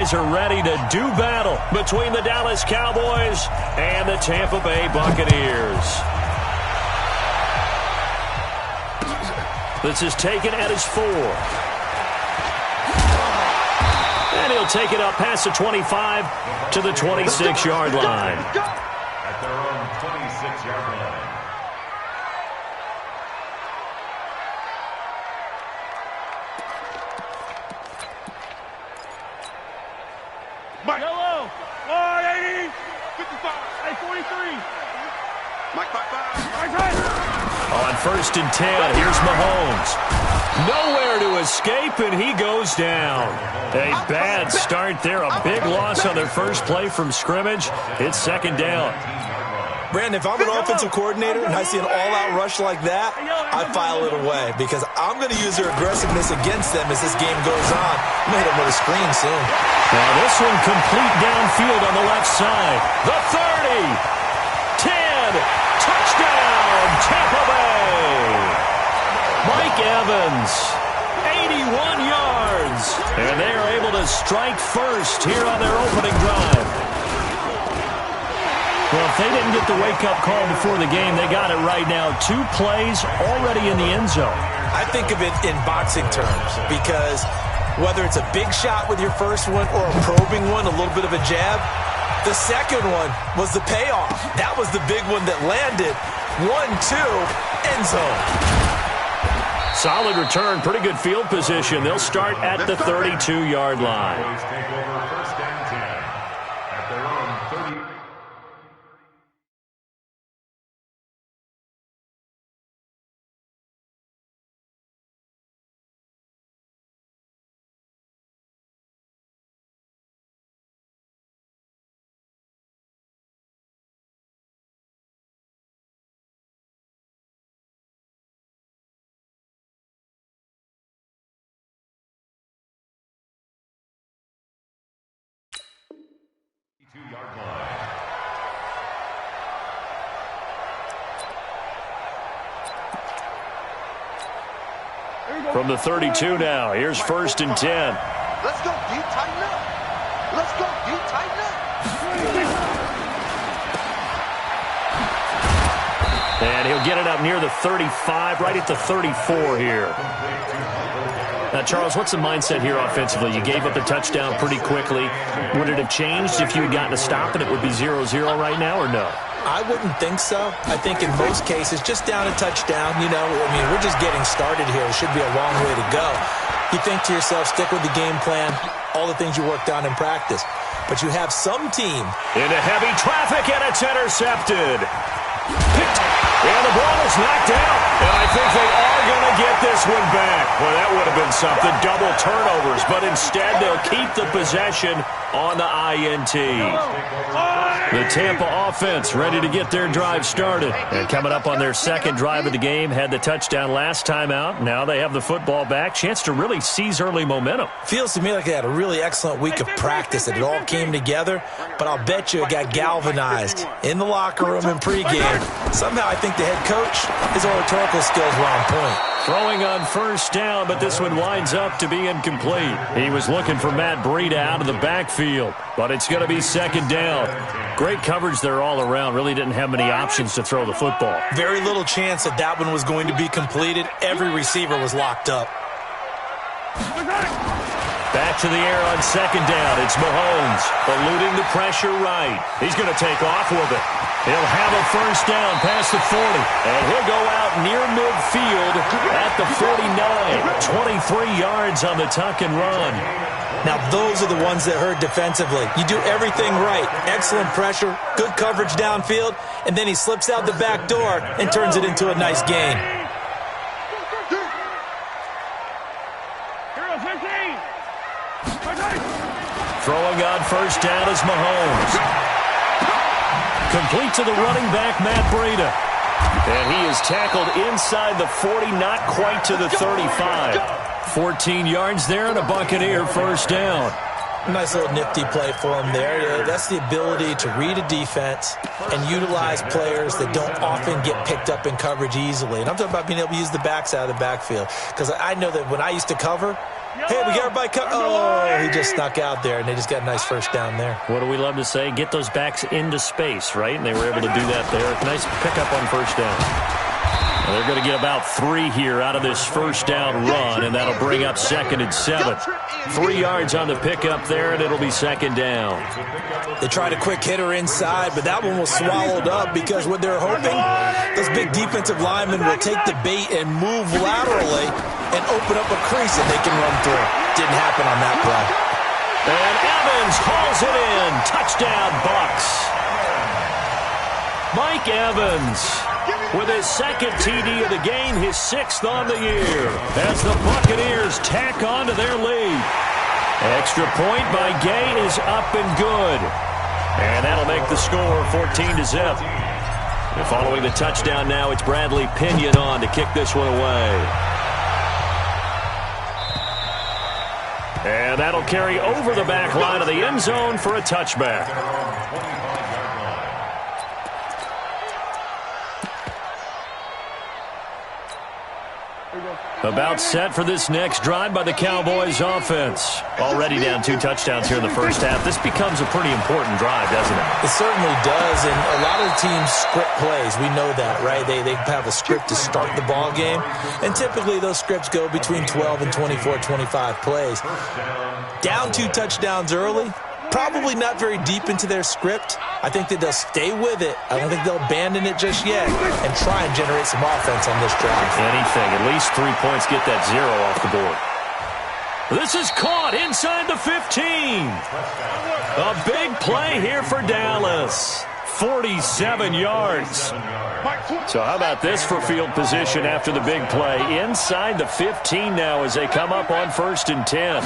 Are ready to do battle between the Dallas Cowboys and the Tampa Bay Buccaneers. This is taken at his 4. And he'll take it up past the 25 to the 26-yard line. At their own 26-yard line. Mike. Yellow. 180. 55. Hey, 43. Mike, 5-5. On 1st and 10, here's Mahomes. Nowhere to escape, and he goes down. A bad start there. A big loss on their first play from scrimmage. It's 2nd down. Brandon, if I'm an offensive coordinator and I see an all-out rush like that, I file it away because I'm going to use their aggressiveness against them as this game goes on. I'm going to hit them with a screen soon. Now this one complete downfield on the left side. The 30, 10, touchdown, Tampa Bay. Mike Evans, 81 yards. And they are able to strike first here on their opening drive. Well, if they didn't get the wake-up call before the game, they got it right now. 2 plays already in the end zone. I think of it in boxing terms because whether it's a big shot with your first one or a probing one, a little bit of a jab, the second one was the payoff. That was the big one that landed. 1-2, end zone. Solid return, pretty good field position. They'll start at the 32-yard line. Take over 1st and 10 at their own 30. Yard line. From the 32 now, here's 1st and 10. Let's go, D. Tighten up. Let's go, D. Tighten up. And he'll get it up near the 35, right at the 34 here. Now, Charles, what's the mindset here offensively? You gave up a touchdown pretty quickly. Would it have changed if you had gotten a stop and it would be 0-0 right now, or no? I wouldn't think so. I think in most cases, just down a touchdown, we're just getting started here. It should be a long way to go. You think to yourself, stick with the game plan, all the things you worked on in practice. But you have some team. Into heavy traffic, and it's intercepted. Picked. And the ball is knocked out. And I think they are going to get this one back. Well, that would have been something. Double turnovers. But instead, they'll keep the possession on the INT. The Tampa offense ready to get their drive started. And coming up on their 2nd drive of the game, had the touchdown last time out. Now they have the football back. Chance to really seize early momentum. Feels to me like they had a really excellent week of practice, that it all came together. But I'll bet you it got galvanized in the locker room and pregame. Somehow I think the head coach, his oratorical skills were on point. Throwing on 1st down, but this one winds up to be incomplete. He was looking for Matt Breida out of the backfield, but it's going to be 2nd down. Great coverage there all around. Really didn't have many options to throw the football. Very little chance that that one was going to be completed. Every receiver was locked up. Back to the air on 2nd down. It's Mahomes eluding the pressure right. He's going to take off with it. He'll have a 1st down past the 40. And he'll go out near midfield at the 49. 23 yards on the tuck and run. Now, those are the ones that hurt defensively. You do everything right. Excellent pressure, good coverage downfield, and then he slips out the back door and turns it into a nice gain. Throwing on 1st down is Mahomes. Complete to the running back, Matt Breida. And he is tackled inside the 40, not quite to the 35. 14 yards there and a Buccaneer 1st down. Nice little nifty play for him there. Yeah, that's the ability to read a defense and utilize players that don't often get picked up in coverage easily. And I'm talking about being able to use the backs out of the backfield. Because I know that when I used to cover, Hey, we got everybody cut. Oh, he just snuck out there, and they just got a nice first down there. What do we love to say? Get those backs into space, right? And they were able to do that there. Nice pickup on first down. Well, they're going to get about 3 here out of this first down run, and that'll bring up 2nd and 7. 3 yards on the pickup there, and it'll be 2nd down. They tried a quick hitter inside, but that one was swallowed up because what they're hoping, those big defensive linemen will take the bait and move laterally and open up a crease that they can run through. Didn't happen on that play. And Evans hauls it in. Touchdown, Bucks. Mike Evans with his 2nd TD of the game, his 6th on the year, as the Buccaneers tack on to their lead. Extra point by Gay is up and good. And that'll make the score 14-0. And following the touchdown now, it's Bradley Pinion on to kick this one away. And that'll carry over the back line of the end zone for a touchback. About set for this next drive by the Cowboys offense. Already down 2 touchdowns here in the first half. This becomes a pretty important drive, doesn't it? It certainly does, and a lot of the teams script plays. We know that, right? They have a script to start the ball game, and typically those scripts go between 12 and 24, 25 plays. Down 2 touchdowns early, probably not very deep into their script. I think that they'll stay with it. I don't think they'll abandon it just yet and try and generate some offense on this drive. Anything. At least 3 points, get that 0 off the board. This is caught inside the 15. A big play here for Dallas. 47 yards. So how about this for field position after the big play? Inside the 15 now as they come up on 1st and 10.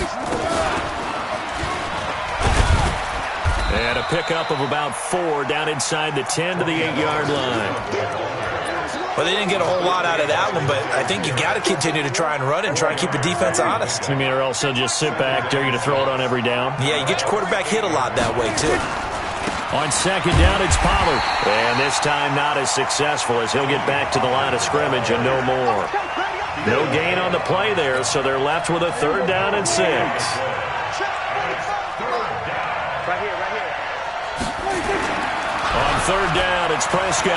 And a pickup of about 4 down inside the 10 to the 8-yard line. Well, they didn't get a whole lot out of that one, but I think you got to continue to try and run it and try and keep the defense honest. You mean, or also just sit back, dare you to throw it on every down? Yeah, you get your quarterback hit a lot that way, too. On 2nd down, it's Pollard. And this time not as successful as he'll get back to the line of scrimmage and no more. No gain on the play there, so they're left with a 3rd down and 6. On 3rd down, it's Prescott.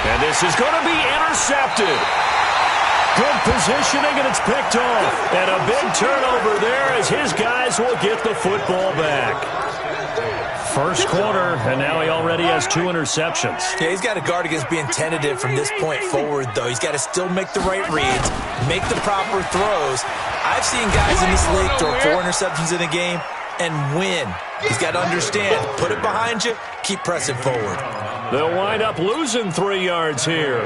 And this is going to be intercepted. Good positioning, and it's picked off. And a big turnover there as his guys will get the football back. First quarter, and now he already has 2 interceptions. Yeah, he's got to guard against being tentative from this point forward, though. He's got to still make the right reads, make the proper throws. I've seen guys in this league throw 4 interceptions in a game and win. He's got to understand, put it behind you, keep pressing forward. They'll wind up losing 3 yards here,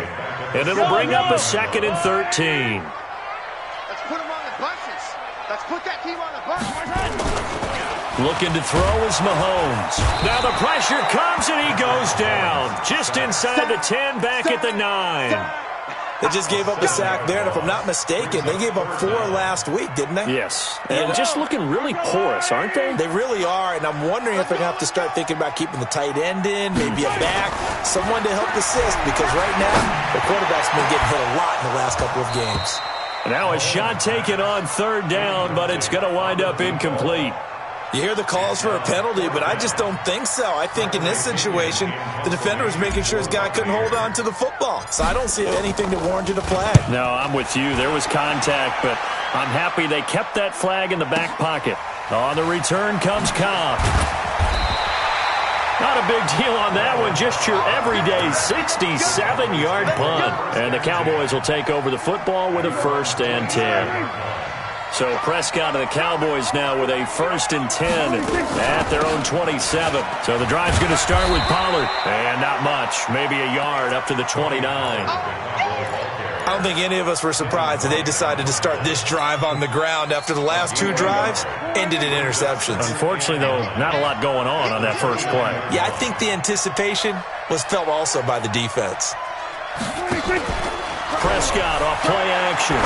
and it'll bring up a 2nd and 13. Let's put them on the buses. Let's put that team on the bus. Looking to throw is Mahomes. Now the pressure comes, and he goes down. Just inside the 10, back at the 9. They just gave up a sack there, and if I'm not mistaken, they gave up 4 last week, didn't they? Yes. And just looking really porous, aren't they? They really are, and I'm wondering if they're going to have to start thinking about keeping the tight end in, maybe a back, someone to help assist, because right now, the quarterback's been getting hit a lot in the last couple of games. Now a shot taken on 3rd down, but it's going to wind up incomplete. You hear the calls for a penalty, but I just don't think so. I think in this situation, the defender was making sure his guy couldn't hold on to the football. So I don't see anything that warranted a flag. No, I'm with you. There was contact, but I'm happy they kept that flag in the back pocket. On the return comes Cobb. Not a big deal on that one. Just your everyday 67-yard punt. And the Cowboys will take over the football with a 1st and 10. So Prescott and the Cowboys now with a 1st and 10 at their own 27. So the drive's going to start with Pollard. And not much, maybe a yard up to the 29. I don't think any of us were surprised that they decided to start this drive on the ground after the last 2 drives ended in interceptions. Unfortunately, though, not a lot going on that first play. Yeah, I think the anticipation was felt also by the defense. Prescott off play action.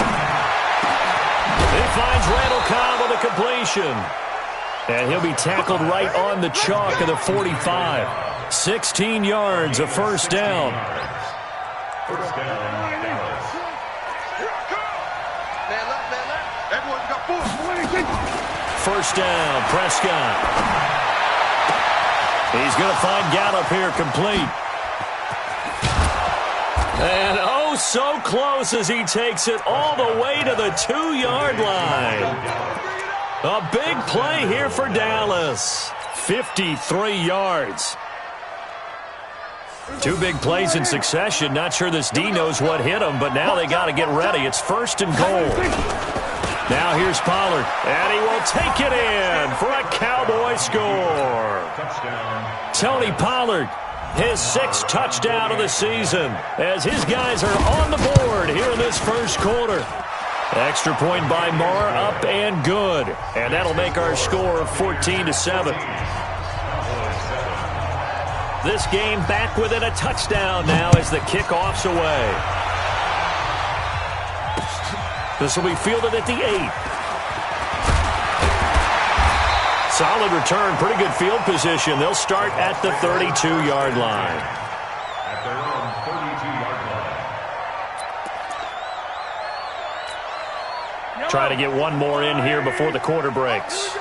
He finds Randall Cobb on the completion. And he'll be tackled right on the chalk of the 45. 16 yards, a 1st down. first down. Prescott. He's going to find Gallup here complete. And oh, so close as he takes it all the way to the 2-yard line. A big play here for Dallas. 53 yards. 2 big plays in succession. Not sure this D knows what hit him, but now they got to get ready. It's first and goal. Now here's Pollard, and he will take it in for a Cowboy score. Tony Pollard, his 6th touchdown of the season, as his guys are on the board here in this first quarter. Extra point by Marr, up and good. And that'll make our score 14-7. This game back within a touchdown now as the kickoff's away. This will be fielded at the 8. Solid return, pretty good field position. They'll start at the 32-yard line. At their own 32-yard line. Try to get one more in here before the quarter breaks.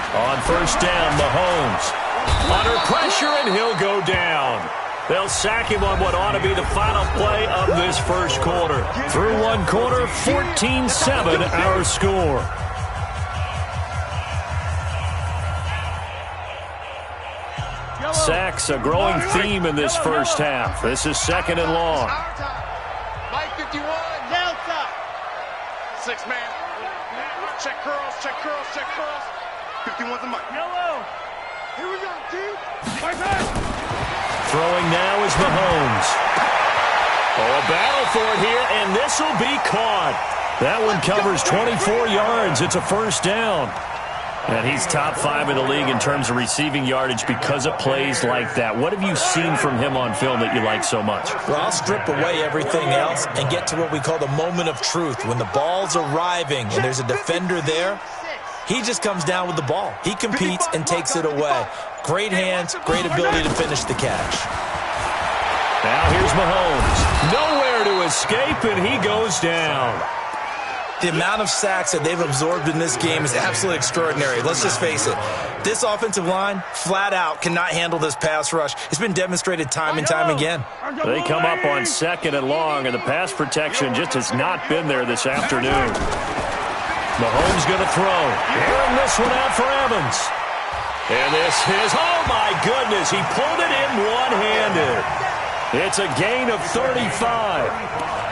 On first down, Mahomes. Under pressure, and he'll go down. They'll sack him on what ought to be the final play of this first quarter. Through one quarter, 14-7 our score. Sacks, a growing theme in this first half. This is second and long. Mike 51. Delta. 6-man. Check curls, check curls, check curls. 51's a Mike. Yellow. Here we go, team. Throwing now is Mahomes. Oh, a battle for it here, and this will be caught. That one covers 24 yards. It's a first down. And he's top 5 in the league in terms of receiving yardage because of plays like that. What have you seen from him on film that you like so much? Well, I'll strip away everything else and get to what we call the moment of truth. When the ball's arriving and there's a defender there, he just comes down with the ball. He competes and takes it away. Great hands, great ability to finish the catch. Now here's Mahomes. Nowhere to escape, and he goes down. The amount of sacks that they've absorbed in this game is absolutely extraordinary. Let's just face it. This offensive line, flat out, cannot handle this pass rush. It's been demonstrated time and time again. They come up on second and long, and the pass protection just has not been there this afternoon. Mahomes going to throw. Airing this one out for Evans. And this is, oh my goodness, he pulled it in one-handed. It's a gain of 35.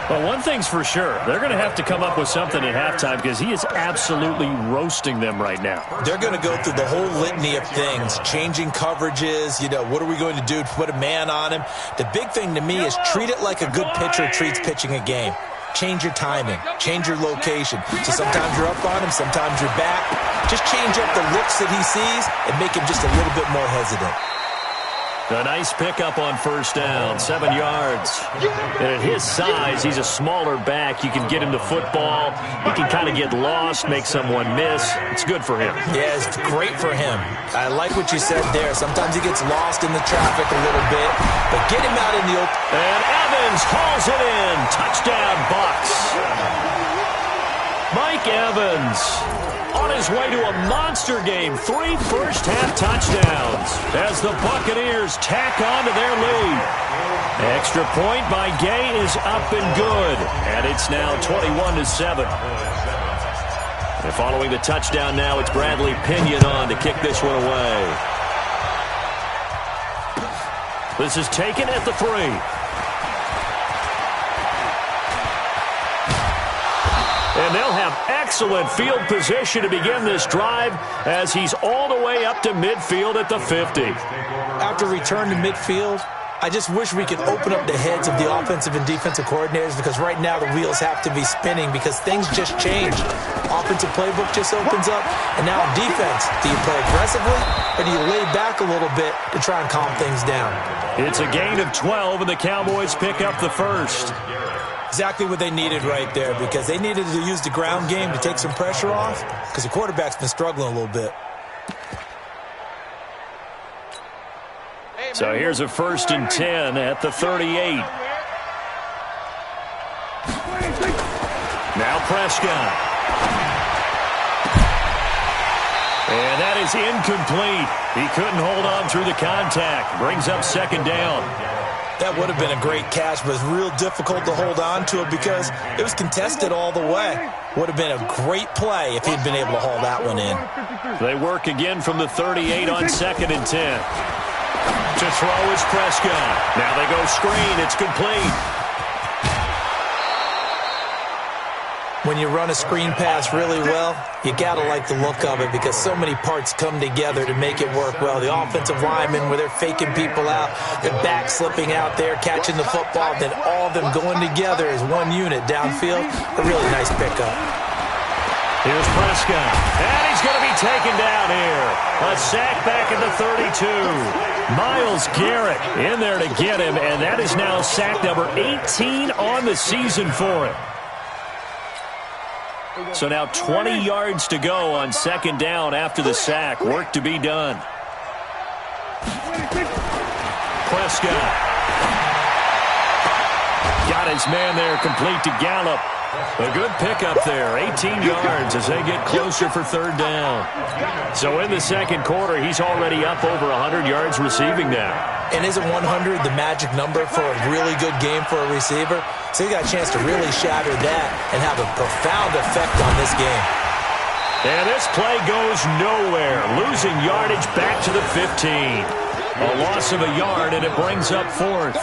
Well, one thing's for sure. They're going to have to come up with something at halftime because he is absolutely roasting them right now. They're going to go through the whole litany of things, changing coverages, what are we going to do to put a man on him? The big thing to me is treat it like a good pitcher treats pitching a game. Change your timing, change your location. So sometimes you're up on him, sometimes you're back. Just change up the looks that he sees and make him just a little bit more hesitant. A nice pickup on first down, 7 yards. And at his size, he's a smaller back. You can get him the football. He can kind of get lost, make someone miss. It's good for him. Yeah, it's great for him. I like what you said there. Sometimes he gets lost in the traffic a little bit, but get him out in the open. And Evans hauls it in. Touchdown, Bucs. Mike Evans on his way to a monster game. 3 first-half touchdowns as the Buccaneers tack on to their lead. Extra point by Gay is up and good, and it's now 21-7. And following the touchdown now, it's Bradley Pinion on to kick this one away. This is taken at the 3. And they'll have excellent field position to begin this drive as he's all the way up to midfield at the 50. After return to midfield, I just wish we could open up the heads of the offensive and defensive coordinators because right now the wheels have to be spinning because things just change. Offensive playbook just opens up, and now defense. Do you play aggressively or do you lay back a little bit to try and calm things down? It's a gain of 12, and the Cowboys pick up the first. Exactly what they needed right there because they needed to use the ground game to take some pressure off because the quarterback's been struggling a little bit. So here's a 1st and 10 at the 38. Now Prescott. And that is incomplete. He couldn't hold on through the contact. Brings up second down. That would have been a great catch, but it's real difficult to hold on to it because it was contested all the way. Would have been a great play if he'd been able to haul that one in. They work again from the 38 on 2nd and 10. To throw is Prescott. Now they go screen. It's complete. When you run a screen pass really well, you got to like the look of it because so many parts come together to make it work well. The offensive linemen, where they're faking people out, their back slipping out there, catching the football, then all of them going together as one unit downfield. A really nice pickup. Here's Prescott. And he's going to be taken down here. A sack back at the 32. Myles Garrett in there to get him, and that is now sack number 18 on the season for him. So now 20 yards to go on second down after the sack. Work to be done. Prescott. Got his man there, complete to Gallup. A good pickup there, 18 yards as they get closer for third down. So in the second quarter, he's already up over 100 yards receiving now. And isn't 100 the magic number for a really good game for a receiver? So he got a chance to really shatter that and have a profound effect on this game. And this play goes nowhere. Losing yardage back to the 15. A loss of a yard, and it brings up fourth.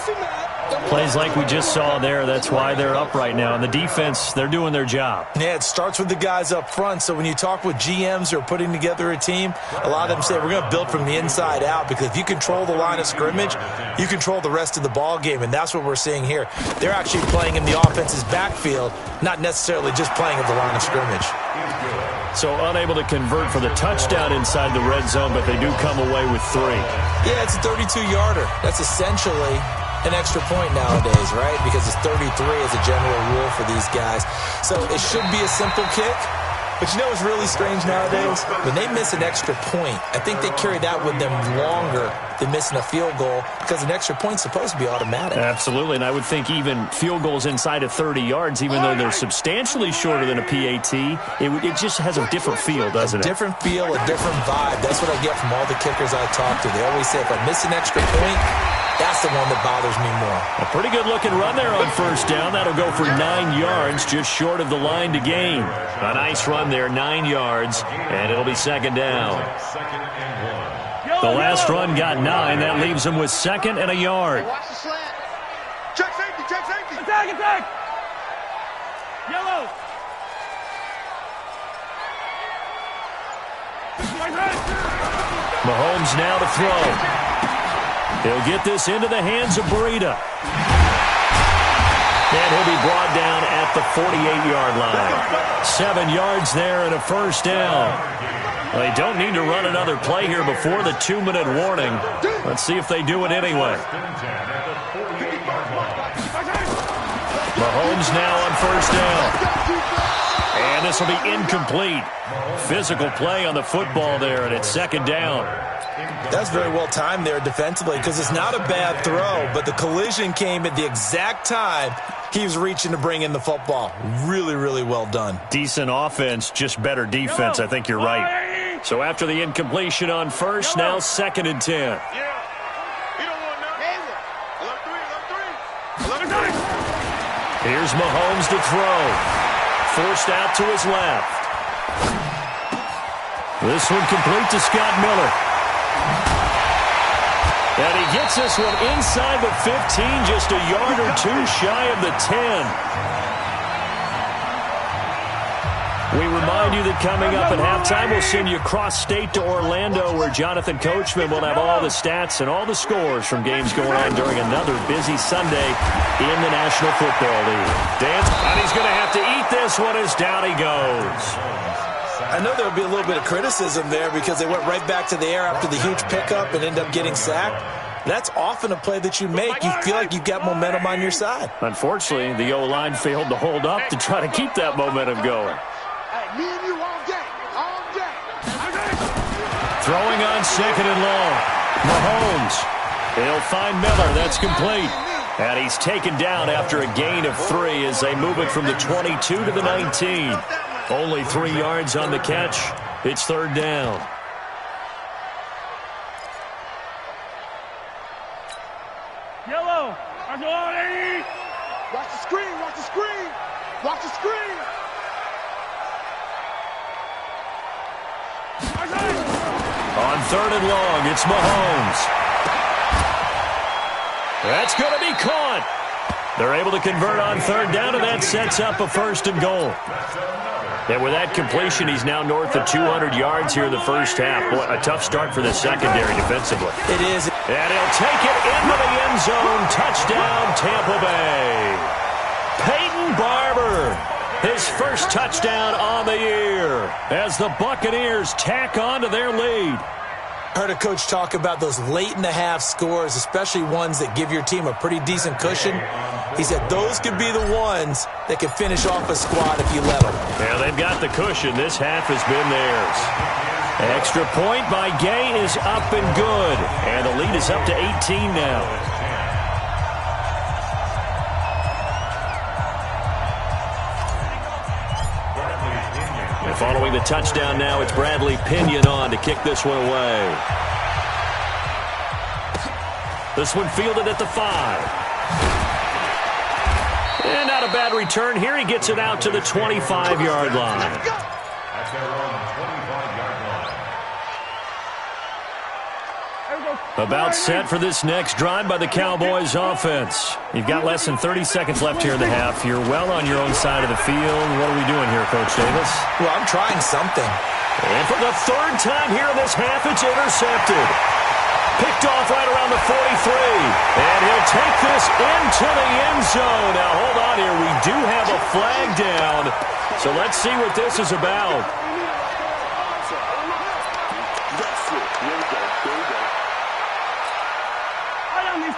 Plays like we just saw there, that's why they're up right now. And the defense, they're doing their job. Yeah, it starts with the guys up front. So when you talk with GMs who are putting together a team, a lot of them say we're going to build from the inside out because if you control the line of scrimmage, you control the rest of the ball game, and that's what we're seeing here. They're actually playing in the offense's backfield, not necessarily just playing at the line of scrimmage. So unable to convert for the touchdown inside the red zone, but they do come away with 3. Yeah, it's a 32-yarder. That's essentially an extra point nowadays, right? Because it's 33 as a general rule for these guys. So it should be a simple kick. But you know what's really strange nowadays? When they miss an extra point, I think they carry that with them longer than missing a field goal because an extra point's supposed to be automatic. Absolutely, and I would think even field goals inside of 30 yards, even though they're substantially shorter than a PAT, it just has a different feel, doesn't it? A different feel, a different vibe. That's what I get from all the kickers I talk to. They always say if I miss an extra point, that's the one that bothers me more. A pretty good-looking run there on first down. That'll go for 9 yards, just short of the line to gain. A nice run there, 9 yards, and it'll be second down. The last run got 9. That leaves him with second and a yard. Watch the slant. Check safety, check safety. Attack, attack. Yellow. Mahomes now to throw. He'll get this into the hands of Breida. And he'll be brought down at the 48-yard line. 7 yards there and a first down. They don't need to run another play here before the 2-minute warning. Let's see if they do it anyway. Mahomes now on first down. And this will be incomplete. Physical play on the football there, and it's second down. That's very well timed there defensively because it's not a bad throw, but the collision came at the exact time he was reaching to bring in the football. Really, really well done. Decent offense, just better defense. I think you're right. So after the incompletion on first, now second and 10. Here's Mahomes to throw. Forced out to his left. This one complete to Scott Miller. And he gets this one inside the 15, just a yard or two shy of the 10. We remind you that coming up at halftime, we'll send you cross-state to Orlando, where Jonathan Coachman will have all the stats and all the scores from games going on during another busy Sunday in the National Football League. And he's going to have to eat this one as down he goes. I know there would be a little bit of criticism there because they went right back to the air after the huge pickup and end up getting sacked. That's often a play that you make. You feel like you've got momentum on your side. Unfortunately, the O-line failed to hold up to try to keep that momentum going. Me and you all day. All day. Throwing on second and long. Mahomes. He'll find Miller. That's complete. And he's taken down after a gain of 3 as they move it from the 22 to the 19. Only 3 yards on the catch. It's third down. Yellow. Watch the screen. Watch the screen. Watch the screen. On third and long, it's Mahomes. That's going to be caught. They're able to convert on third down, and that sets up a first and goal. And with that completion, he's now north of 200 yards here in the first half. Boy, a tough start for the secondary defensively. It is. And he'll take it into the end zone. Touchdown, Tampa Bay. Peyton Barber, his first touchdown on the year as the Buccaneers tack on to their lead. Heard a coach talk about those late-in-the-half scores, especially ones that give your team a pretty decent cushion. He said those could be the ones that could finish off a squad if you let them. Yeah, they've got the cushion. This half has been theirs. Extra point by Gay is up and good. And the lead is up to 18 now. And following the touchdown now, it's Bradley Pinion on to kick this one away. This one fielded at the 5. And not a bad return here. He gets it out to the 25-yard line. At their own 25-yard line. About set for this next drive by the Cowboys offense. You've got less than 30 seconds left here in the half. You're well on your own side of the field. What are we doing here, Coach Davis? Well, I'm trying something. And for the third time here in this half, it's intercepted. Picked off right around the 43. And he'll take this into the end zone. Now, hold on here. We do have a flag down. So let's see what this is about.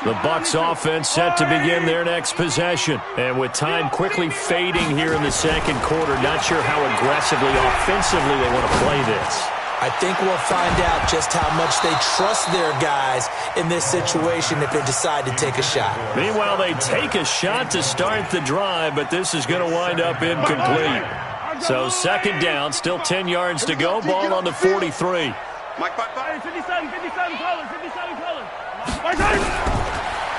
The Bucs offense set to begin their next possession. And with time quickly fading here in the second quarter, not sure how aggressively, offensively they want to play this. I think we'll find out just how much they trust their guys in this situation if they decide to take a shot. Meanwhile, they take a shot to start the drive, but this is going to wind up incomplete. So second down, still 10 yards to go. Ball on the 43. Mike, 57 colors, 57 colors.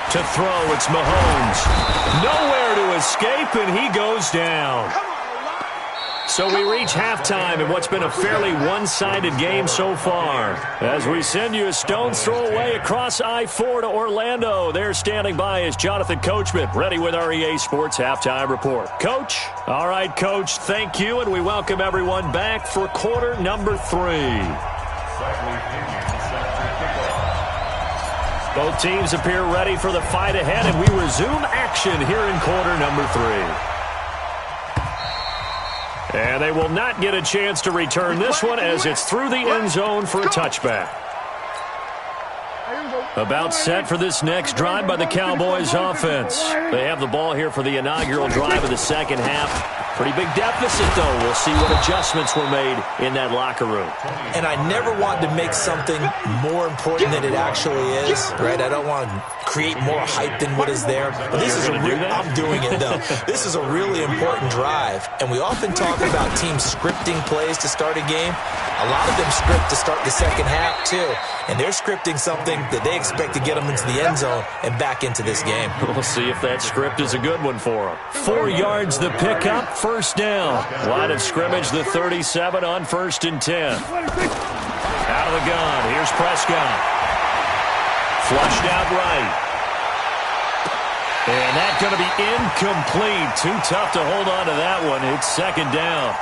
To throw, it's Mahomes. Nowhere to escape, and he goes down. So we reach halftime in what's been a fairly one-sided game so far. As we send you a stone's throw away across I-4 to Orlando. There standing by is Jonathan Coachman, ready with our EA Sports Halftime Report. Coach? All right, Coach, thank you, and we welcome everyone back for quarter number 3. Both teams appear ready for the fight ahead, and we resume action here in quarter number 3. And they will not get a chance to return this one as it's through the end zone for a touchback. About set for this next drive by the Cowboys offense. They have the ball here for the inaugural drive of the second half. Pretty big deficit, though. We'll see what adjustments were made in that locker room. And I never want to make something more important than it actually is, right? I don't want to create more hype than what is there. But this is I'm doing it, though. This is a really important drive. And we often talk about teams scripting plays to start a game. A lot of them script to start the second half, too. And they're scripting something that they expect to get them into the end zone and back into this game. We'll see if that script is a good one for them. 4 yards the pickup, first down. Line of scrimmage, the 37 on 1st and 10. Out of the gun, here's Prescott. Flushed out right. And that's going to be incomplete. Too tough to hold on to that one. It's second down.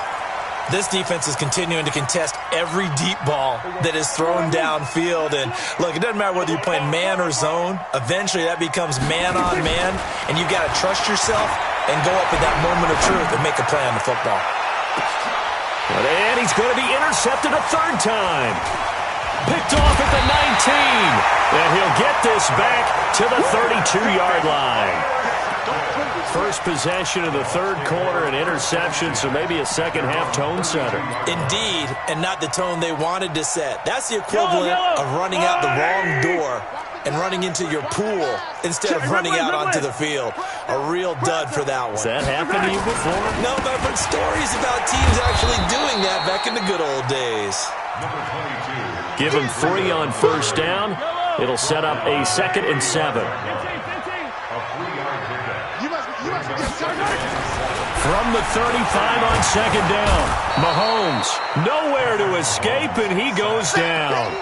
This defense is continuing to contest every deep ball that is thrown downfield. And, look, it doesn't matter whether you're playing man or zone. Eventually, that becomes man-on-man, and you've got to trust yourself and go up in that moment of truth and make a play on the football. And he's going to be intercepted a third time. Picked off at the 19. And he'll get this back to the 32-yard line. First possession of the third quarter, an interception, so maybe a second-half tone setter. Indeed, and not the tone they wanted to set. That's the equivalent of running out the wrong door and running into your pool instead of running out onto the field. A real dud for that one. Has that happened to you before? No, but I've heard stories about teams actually doing that back in the good old days. Give him 3 on first down. It'll set up a 2nd and 7. From the 35 on 2nd down, Mahomes nowhere to escape, and he goes down.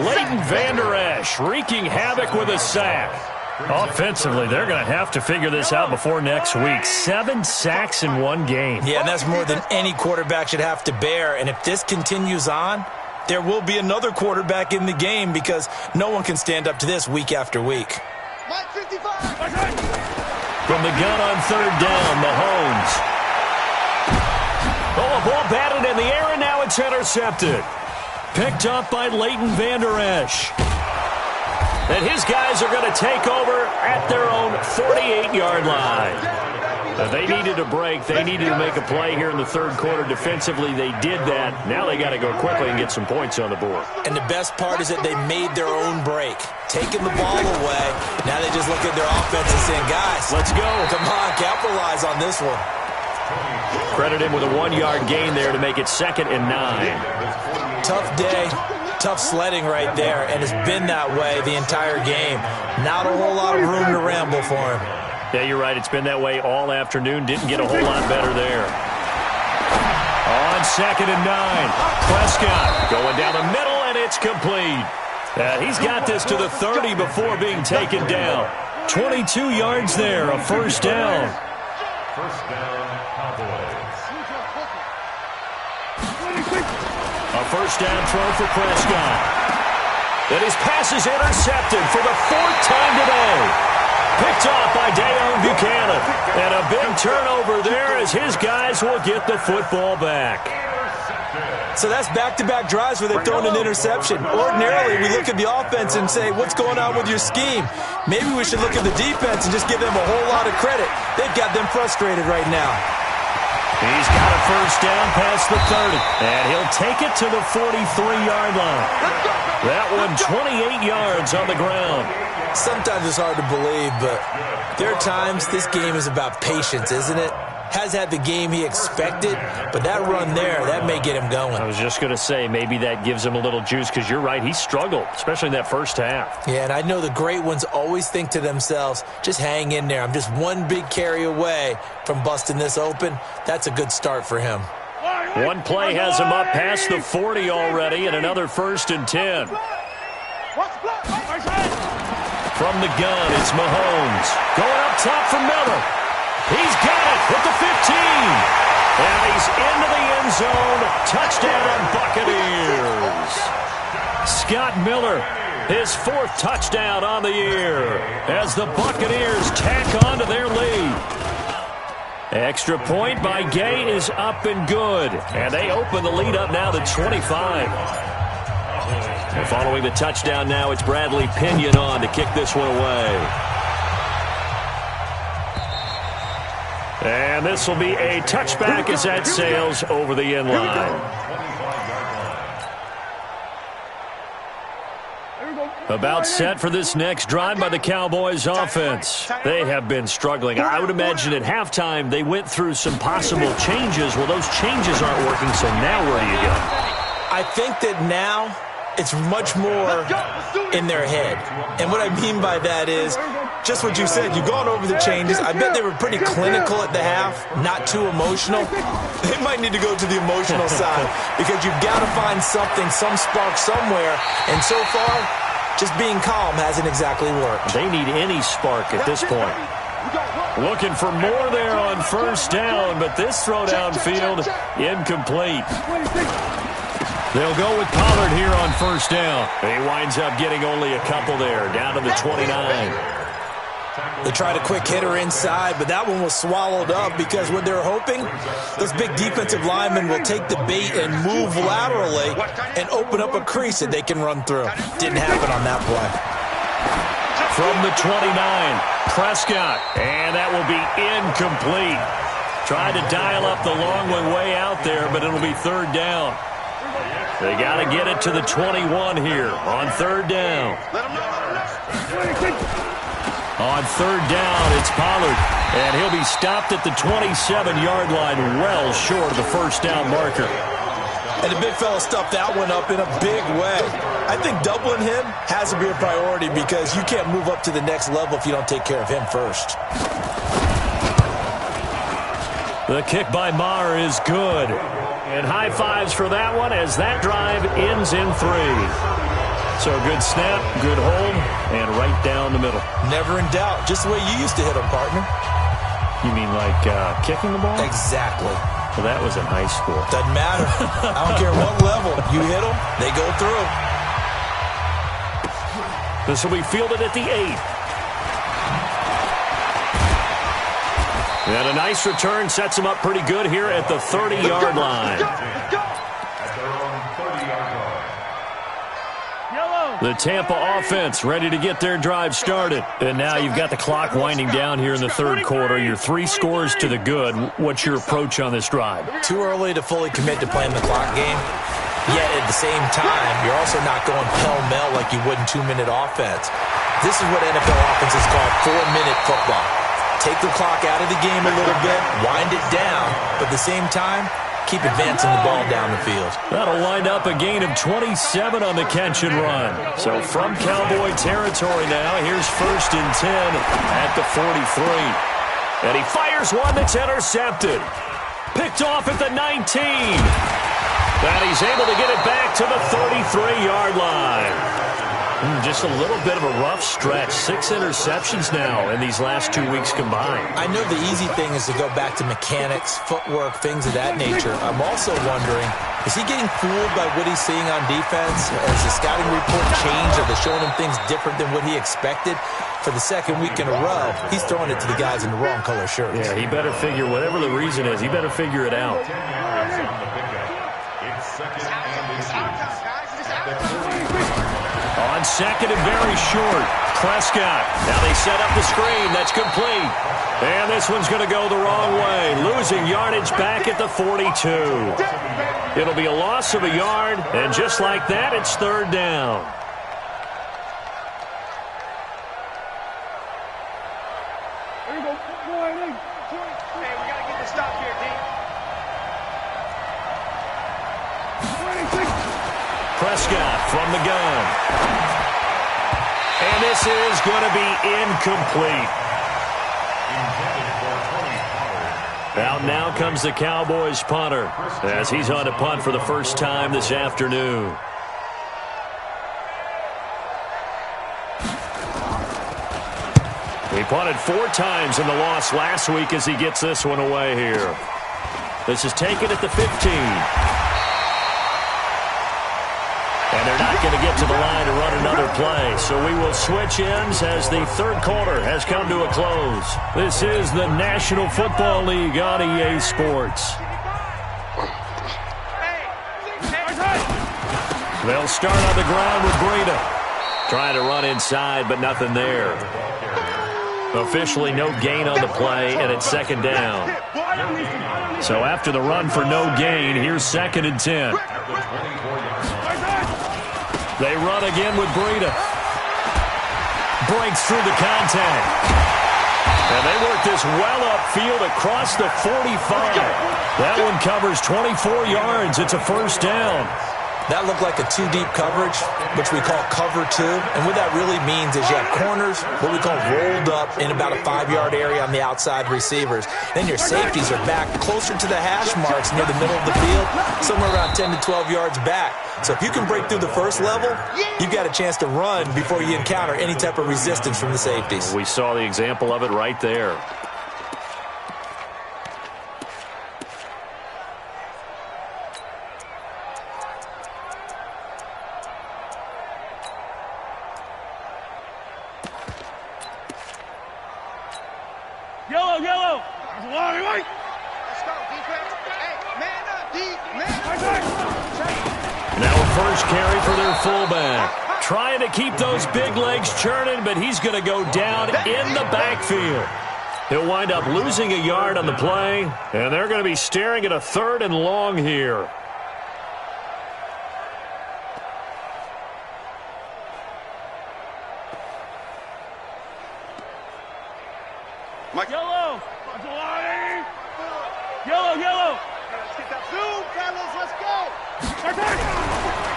Leighton Vander Esch wreaking havoc with a sack. Offensively, they're going to have to figure this out before next week. 7 sacks in one game. Yeah, and that's more than any quarterback should have to bear. And if this continues on, there will be another quarterback in the game because no one can stand up to this week after week. Mike 55. From the gun on 3rd down, Mahomes. Oh, a ball batted in the air, and now it's intercepted. Picked up by Leighton Vander Esch. And his guys are going to take over at their own 48-yard line. They needed a break. They needed to make a play here in the 3rd quarter. Defensively, they did that. Now they got to go quickly and get some points on the board. And the best part is that they made their own break. Taking the ball away. Now they just look at their offense and saying, guys, let's go. Come on, capitalize on this one. Credit him with a 1-yard gain there to make it 2nd and 9. Tough day. Tough sledding right there, and it's been that way the entire game. Not a whole lot of room to ramble for him. Yeah, you're right. It's been that way all afternoon. Didn't get a whole lot better there. On 2nd and 9, Prescott going down the middle, and it's complete. He's got this to the 30 before being taken down. 22 yards there, a first down. First down, Cowboys. A first down throw for Prescott. And his pass is intercepted for the 4th time today. Picked off by Deone Buchanan. And a big turnover there as his guys will get the football back. So that's back-to-back drives where they've thrown an interception. Ordinarily, we look at the offense and say, what's going on with your scheme? Maybe we should look at the defense and just give them a whole lot of credit. They've got them frustrated right now. He's got a first down past the 30, and he'll take it to the 43-yard line. That one 28 yards on the ground. Sometimes it's hard to believe, but there are times this game is about patience, isn't it? Has had the game he expected, but that run there, that may get him going. I was just going to say, maybe that gives him a little juice, because you're right, he struggled, especially in that first half. Yeah, and I know the great ones always think to themselves, just hang in there. I'm just one big carry away from busting this open. That's a good start for him. One play has him up past the 40 already, and another 1st and 10. From the gun, it's Mahomes. Going up top for Miller. He's got it at the 15. And he's into the end zone. Touchdown, Buccaneers. Scott Miller, his 4th touchdown on the year as the Buccaneers tack on to their lead. Extra point by Gay is up and good. And they open the lead up now to 25. And following the touchdown now, it's Bradley Pinion on to kick this one away. And this will be a touchback as that sails over the end line. About set for this next drive by the Cowboys offense. They have been struggling. I would imagine at halftime they went through some possible changes. Well, those changes aren't working, so now where do you go? I think that now it's much more in their head. And what I mean by that is just what you said. You've gone over the changes. I bet they were pretty clinical at the half, not too emotional. They might need to go to the emotional side because you've got to find something, some spark somewhere. And so far, just being calm hasn't exactly worked. They need any spark at this point. Looking for more there on first down, but this throw downfield incomplete. They'll go with Pollard here on first down. He winds up getting only a couple there, down to the 29. They tried a quick hitter inside, but that one was swallowed up because what they're hoping, those big defensive linemen will take the bait and move laterally and open up a crease that they can run through. Didn't happen on that play. From the 29, Prescott, and that will be incomplete. Tried to dial up the long one way out there, but it'll be third down. They got to get it to the 21 here on third down. On third down, it's Pollard, and he'll be stopped at the 27-yard line, well short of the first down marker. And the big fella stuffed that one up in a big way. I think doubling him has to be a priority because you can't move up to the next level if you don't take care of him first. The kick by Maher is good. And high fives for that one as that drive ends in 3. So good snap, good hold, and right down the middle. Never in doubt. Just the way you used to hit them, partner. You mean like kicking the ball? Exactly. Well, that was in high school. Doesn't matter. I don't care what level. You hit them, they go through. This will be fielded at the 8. And a nice return sets him up pretty good here at the 30-yard line. The Tampa offense ready to get their drive started. And now you've got the clock winding down here in the third quarter. You're 3 scores to the good. What's your approach on this drive? Too early to fully commit to playing the clock game. Yet at the same time, you're also not going pell-mell like you would in 2-minute offense. This is what NFL offenses call 4-minute football. Take the clock out of the game a little bit, wind it down, but at the same time, keep advancing the ball down the field. That'll wind up a gain of 27 on the catch and run. So from Cowboy territory now, here's 1st and 10 at the 43. And he fires one that's intercepted. Picked off at the 19. And he's able to get it back to the 33-yard line. Just a little bit of a rough stretch. 6 interceptions now in these last 2 weeks combined. I know the easy thing is to go back to mechanics, footwork, things of that nature. I'm also wondering, is he getting fooled by what he's seeing on defense? Has the scouting report changed? Are they showing him things different than what he expected? For the second week in a row, he's throwing it to the guys in the wrong color shirts. Yeah, he better figure, whatever the reason is, he better figure it out. On second and very short, Prescott. Now they set up the screen. That's complete. And this one's going to go the wrong way. Losing yardage back at the 42. It'll be a loss of a yard, and just like that, it's third down. There you go. Hey, we got to get the stop here, D. Prescott from the gun. And this is going to be incomplete. Out now comes the Cowboys punter as he's on to punt for the first time this afternoon. He punted 4 times in the loss last week as he gets this one away here. This is taken at the 15. And they're not going to get to the line to run another play. So we will switch ends as the third quarter has come to a close. This is the National Football League on EA Sports. They'll start on the ground with Breida. Trying to run inside, but nothing there. Officially no gain on the play, and it's second down. So after the run for no gain, here's 2nd and 10. They run again with Breida. Breaks through the contact. And they work this well upfield across the 45. That one covers 24 yards. It's a first down. That looked like a 2-deep coverage, which we call cover 2. And what that really means is you have corners, what we call rolled up in about a 5-yard area on the outside receivers. Then your safeties are back closer to the hash marks near the middle of the field, somewhere around 10 to 12 yards back. So if you can break through the first level, you've got a chance to run before you encounter any type of resistance from the safeties. We saw the example of it right there. Yellow. Let's go, defense. Hey, man up, D. Man up. Now a first carry for their fullback. Trying to keep those big legs churning, but he's going to go down in the backfield. He'll wind up losing a yard on the play, and they're going to be staring at a 3rd and long here. Mike. Yellow. Yellow, yellow. Let's get that zoom, fellas. Let's go.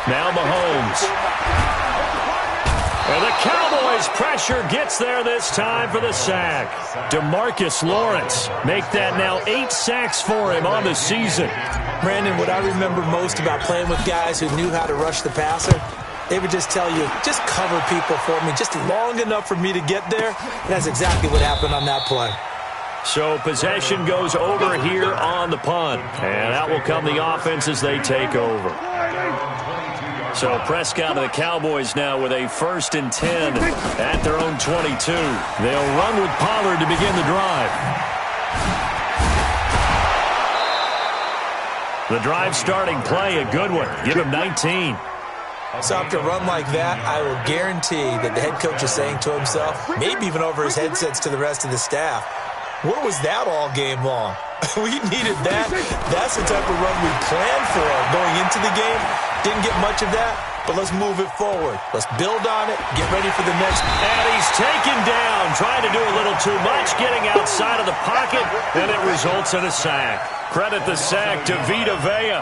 Now Mahomes. And the Cowboys' pressure gets there this time for the sack. DeMarcus Lawrence make that now 8 sacks for him on the season. Brandon, what I remember most about playing with guys who knew how to rush the passer, they would just tell you, just cover people for me, just long enough for me to get there. And that's exactly what happened on that play. So possession goes over here on the punt. And out will come the offense as they take over. So Prescott and the Cowboys now with a 1st and 10 at their own 22. They'll run with Pollard to begin the drive. The drive starting play, a good one. Give him 19. So after a run like that, I will guarantee that the head coach is saying to himself, maybe even over his headsets to the rest of the staff, where was that all game long? We needed that. That's the type of run we planned for going into the game. Didn't get much of that, but let's move it forward. Let's build on it, get ready for the next. And he's taken down, trying to do a little too much, getting outside of the pocket, and it results in a sack. Credit the sack to Vita Vea.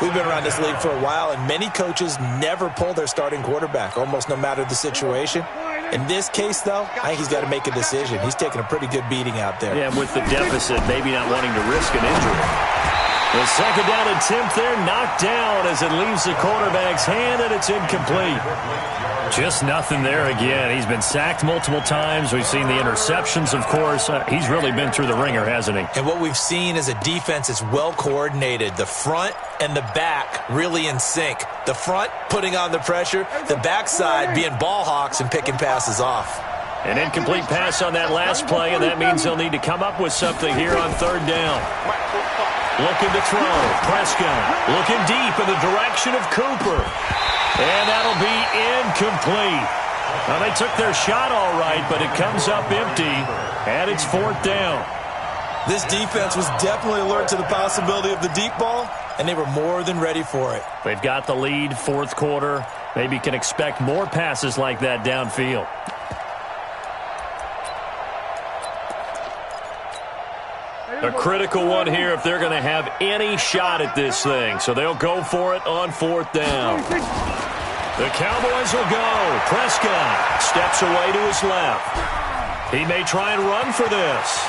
We've been around this league for a while, and many coaches never pull their starting quarterback, almost no matter the situation. In this case, though, I think he's got to make a decision. He's taking a pretty good beating out there. Yeah, with the deficit, maybe not wanting to risk an injury. The second down attempt there knocked down as it leaves the quarterback's hand, and it's incomplete. Just nothing there again. He's been sacked multiple times. We've seen the interceptions, of course. He's really been through the ringer, hasn't he? And what we've seen is a defense that's well coordinated. The front and the back really in sync. The front putting on the pressure, the backside being ball hawks and picking passes off. An incomplete pass on that last play, and that means they'll need to come up with something here on 3rd down. Looking to throw. Prescott looking deep in the direction of Cooper. And that'll be incomplete. Now, they took their shot all right, but it comes up empty, and it's 4th down. This defense was definitely alert to the possibility of the deep ball, and they were more than ready for it. They've got the lead, 4th quarter. Maybe can expect more passes like that downfield. A critical one here if they're going to have any shot at this thing. So they'll go for it on 4th down. The Cowboys will go. Prescott steps away to his left. He may try and run for this.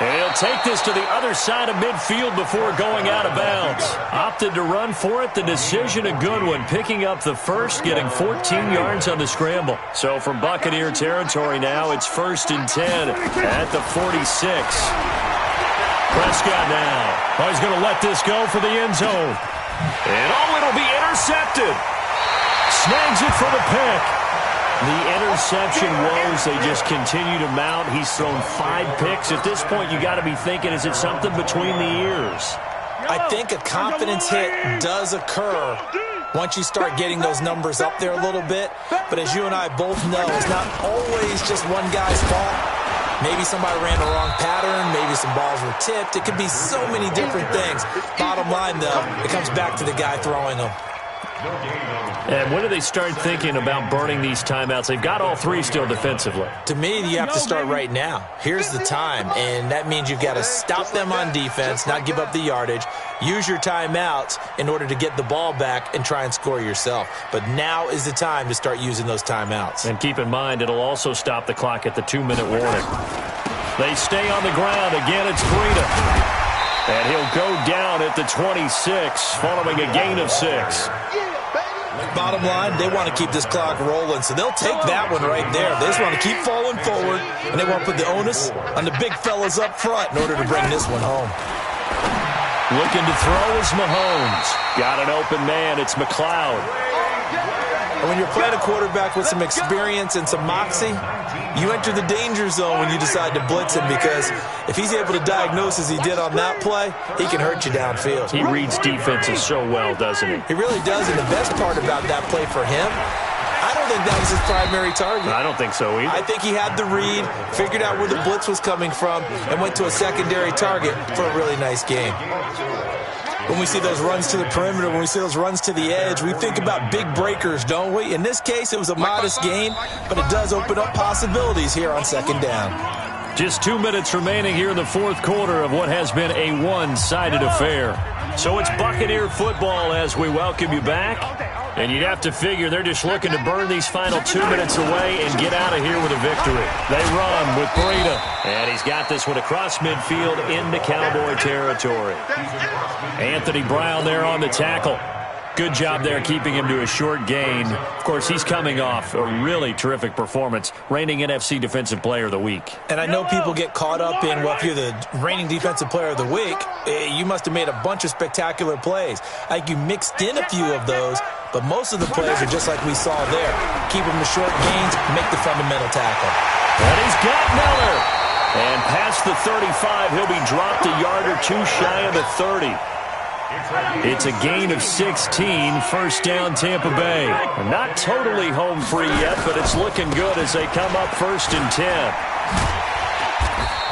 And he'll take this to the other side of midfield before going out of bounds. Opted to run for it. The decision a good one. Picking up the first, getting 14 yards on the scramble. So from Buccaneer territory now, it's 1st and 10 at the 46. Prescott now. Oh, he's going to let this go for the end zone. And it'll be intercepted. Snags it for the pick. The interception woes, they just continue to mount. He's thrown 5 picks. At this point, you got to be thinking, is it something between the ears? I think a confidence hit does occur once you start getting those numbers up there a little bit. But as you and I both know, it's not always just one guy's fault. Maybe somebody ran the wrong pattern. Maybe some balls were tipped. It could be so many different things. Bottom line, though, it comes back to the guy throwing them. And when do they start thinking about burning these timeouts? They've got all 3 still defensively. To me, you have to start right now. Here's the time, and that means you've got to stop them on defense, not give up the yardage, use your timeouts in order to get the ball back and try and score yourself. But now is the time to start using those timeouts. And keep in mind, it'll also stop the clock at the 2-minute warning. They stay on the ground. Again, it's Breida. And he'll go down at the 26, following a gain of 6. Bottom line, they want to keep this clock rolling, so they'll take that one right there. They just want to keep falling forward, and they want to put the onus on the big fellas up front in order to bring this one home. Looking to throw is Mahomes. Got an open man. It's McLeod. And when you're playing a quarterback with some experience and some moxie, you enter the danger zone when you decide to blitz him, because if he's able to diagnose as he did on that play, he can hurt you downfield. He reads defenses so well, doesn't he? He really does, and the best part about that play for him, I don't think that was his primary target. I don't think so either. I think he had the read, figured out where the blitz was coming from, and went to a secondary target for a really nice game. When we see those runs to the perimeter, when we see those runs to the edge, we think about big breakers, don't we? In this case, it was a modest gain, but it does open up possibilities here on 2nd down. Just 2 minutes remaining here in the fourth quarter of what has been a one-sided affair. So it's Buccaneer football as we welcome you back. And you'd have to figure they're just looking to burn these final 2 minutes away and get out of here with a victory. They run with Breida. And he's got this one across midfield into Cowboy territory. Anthony Brown there on the tackle. Good job there keeping him to a short gain. Of course, he's coming off a really terrific performance, reigning NFC Defensive Player of the Week. And I know people get caught up in, well, if you're the reigning Defensive Player of the Week, you must have made a bunch of spectacular plays. I think you mixed in a few of those, but most of the plays are just like we saw there. Keep them to short gains, make the fundamental tackle. And he's got Miller. And past the 35, he'll be dropped a yard or two shy of the 30. It's a gain of 16, first down Tampa Bay. Not totally home free yet, but it's looking good as they come up 1st and 10.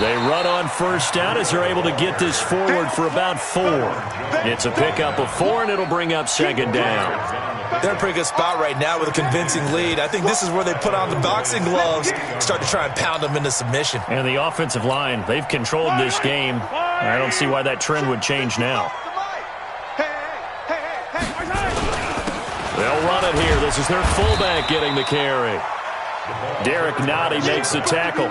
They run on first down as they're able to get this forward for about 4. It's a pickup of 4, and it'll bring up 2nd down. They're in a pretty good spot right now with a convincing lead. I think this is where they put on the boxing gloves, start to try and pound them into submission. And the offensive line, they've controlled this game. I don't see why that trend would change now. They'll run it here. This is their fullback getting the carry. Derek Nottie makes the tackle.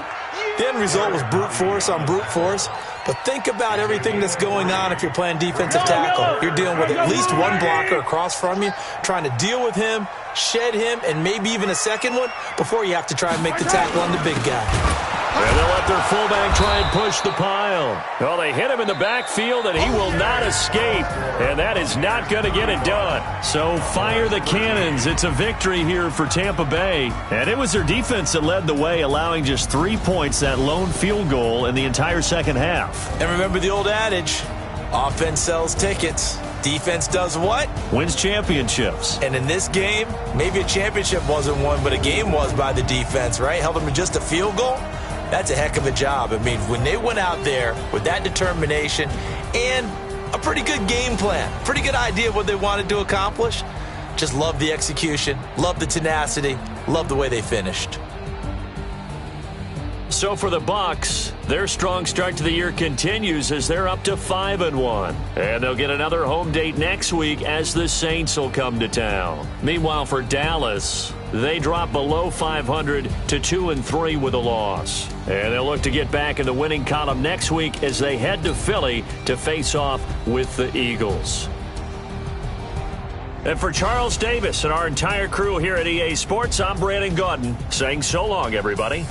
The end result was brute force on brute force. But think about everything that's going on if you're playing defensive tackle. You're dealing with at least one blocker across from you, trying to deal with him, shed him, and maybe even a second one before you have to try and make the tackle on the big guy. And they'll let their fullback try and push the pile. Well, they hit him in the backfield, and he will not escape. And that is not going to get it done. So fire the cannons. It's a victory here for Tampa Bay. And it was their defense that led the way, allowing just 3 points, that lone field goal in the entire second half. And remember the old adage, offense sells tickets. Defense does what? Wins championships. And in this game, maybe a championship wasn't won, but a game was by the defense, right? Held them to just a field goal. That's a heck of a job. I mean, when they went out there with that determination and a pretty good game plan, pretty good idea of what they wanted to accomplish, just love the execution, love the tenacity, love the way they finished. So for the Bucs, their strong start to the year continues as they're up to 5-1. And they'll get another home date next week as the Saints will come to town. Meanwhile, for Dallas, they drop below 500 to 2-3 with a loss. And they'll look to get back in the winning column next week as they head to Philly to face off with the Eagles. And for Charles Davis and our entire crew here at EA Sports, I'm Brandon Gaudin saying so long, everybody.